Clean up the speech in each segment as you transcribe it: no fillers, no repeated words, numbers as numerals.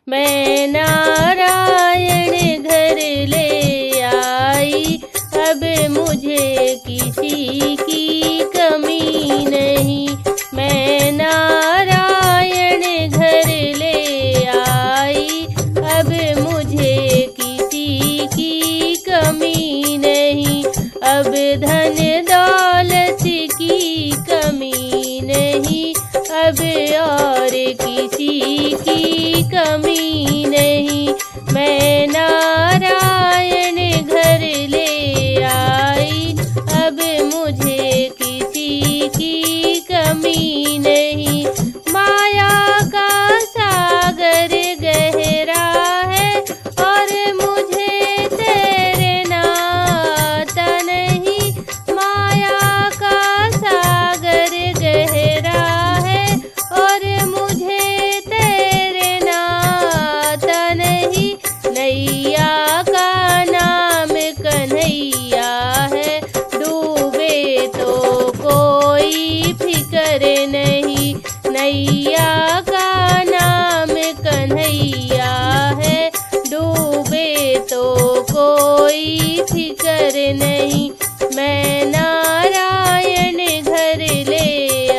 मैं नारायण घर ले आई, अब मुझे किसी की कमी नहीं। मैं नारायण घर ले आई, अब मुझे किसी की कमी नहीं। अब धन दौलत की कमी नहीं, अब और किसी की कमी नहीं। मैं नारायण घर ले आई, अब मुझे किसी की कमी नहीं। माया का सागर गहरा है और मुझे तेरे नाता नहीं। माया का सागर गहरा है और मुझे तेरे नाता नहीं। नैया का नाम कन्हैया है, डूबे तो कोई फिकर नहीं। नैया का नाम कन्हैया है, डूबे तो कोई फिकर नहीं। मैं नारायण घर ले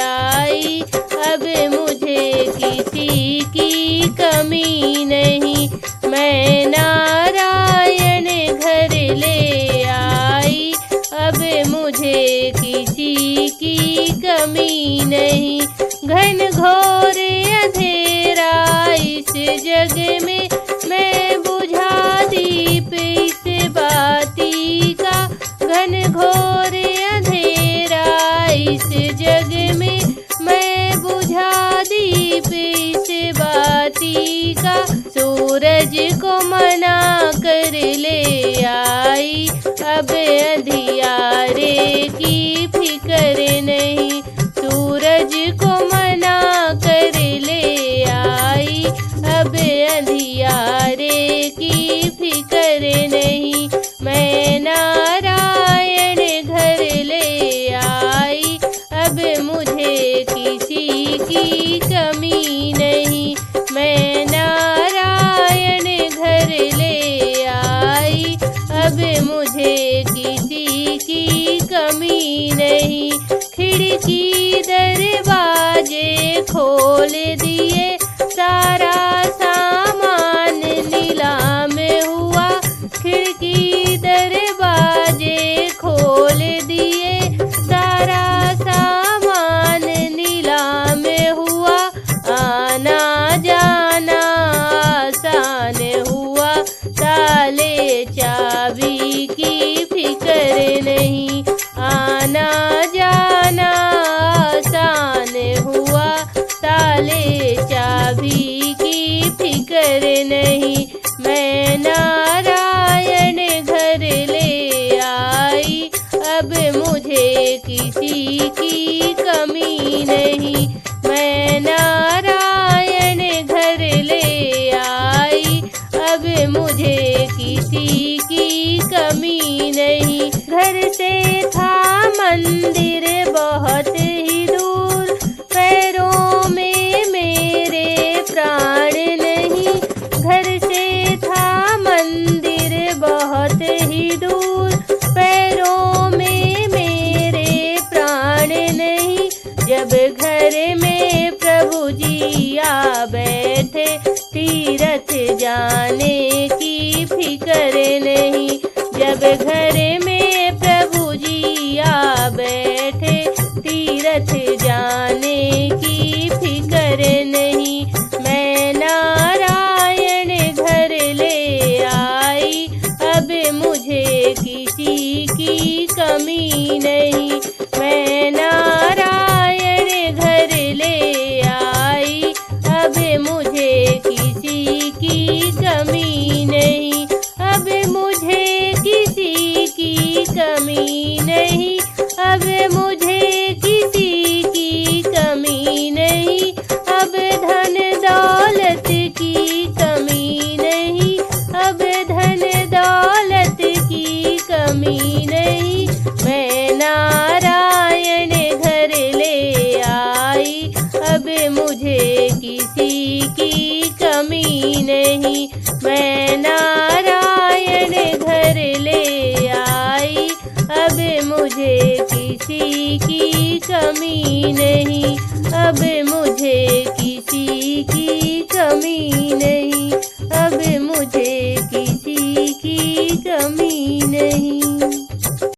आई, अब मुझे किसी की कमी नहीं। मैं नारायण घर ले आई, अब मुझे किसी की कमी नहीं। घन घोर अंधेरा इस जग में, मैं बुझा दीप इस बाती का। घन घोर अंधेरा इस जग में, मैं बुझा दीप इस बाती का। सूरज को मना कर ले आई, अब अंधियारे की फिकर नहीं। सूरज को मना कर ले आई, अब अंधियारे की फिकर नहीं। मैं नारायण घर ले आई, अब मुझे किसी की कमी नहीं। मैं नारायण घर ले आई, अब मुझे किसी की कमी नहीं। खिड़की दरवाजे खोल दिए, सारा सामान नीलाम हुआ। खिड़की दरवाजे खोल दिए, सारा सामान नीलाम हुआ। आना जाना आसान हुआ, ताले चाबी की फिकर नहीं। आना जाना आसान हुआ, ताले चाबी की फिकर नहीं। मैं नारायण घर ले आई, अब मुझे किसी की कमी नहीं। मैं नारायण घर ले आई, अब मुझे किसी की कमी नहीं। घर से था मंदिर बहुत ही दूर, पैरों में मेरे प्राण नहीं। घर से था मंदिर बहुत ही दूर, पैरों में मेरे प्राण नहीं। जब घर में प्रभु जी आ बैठे, तीरथ जाने की फिकर नहीं। जब घर में प्रभु जी आ बैठे, तीरथ जाने की फिकर नहीं। मैं नारायण घर ले आई, अब मुझे किसी की कमी नहीं। मैं नारायण घर ले आई, अब मुझे किसी की कमी नहीं। नहीं। मैं नारायण घर ले आई, अब मुझे किसी की कमी नहीं।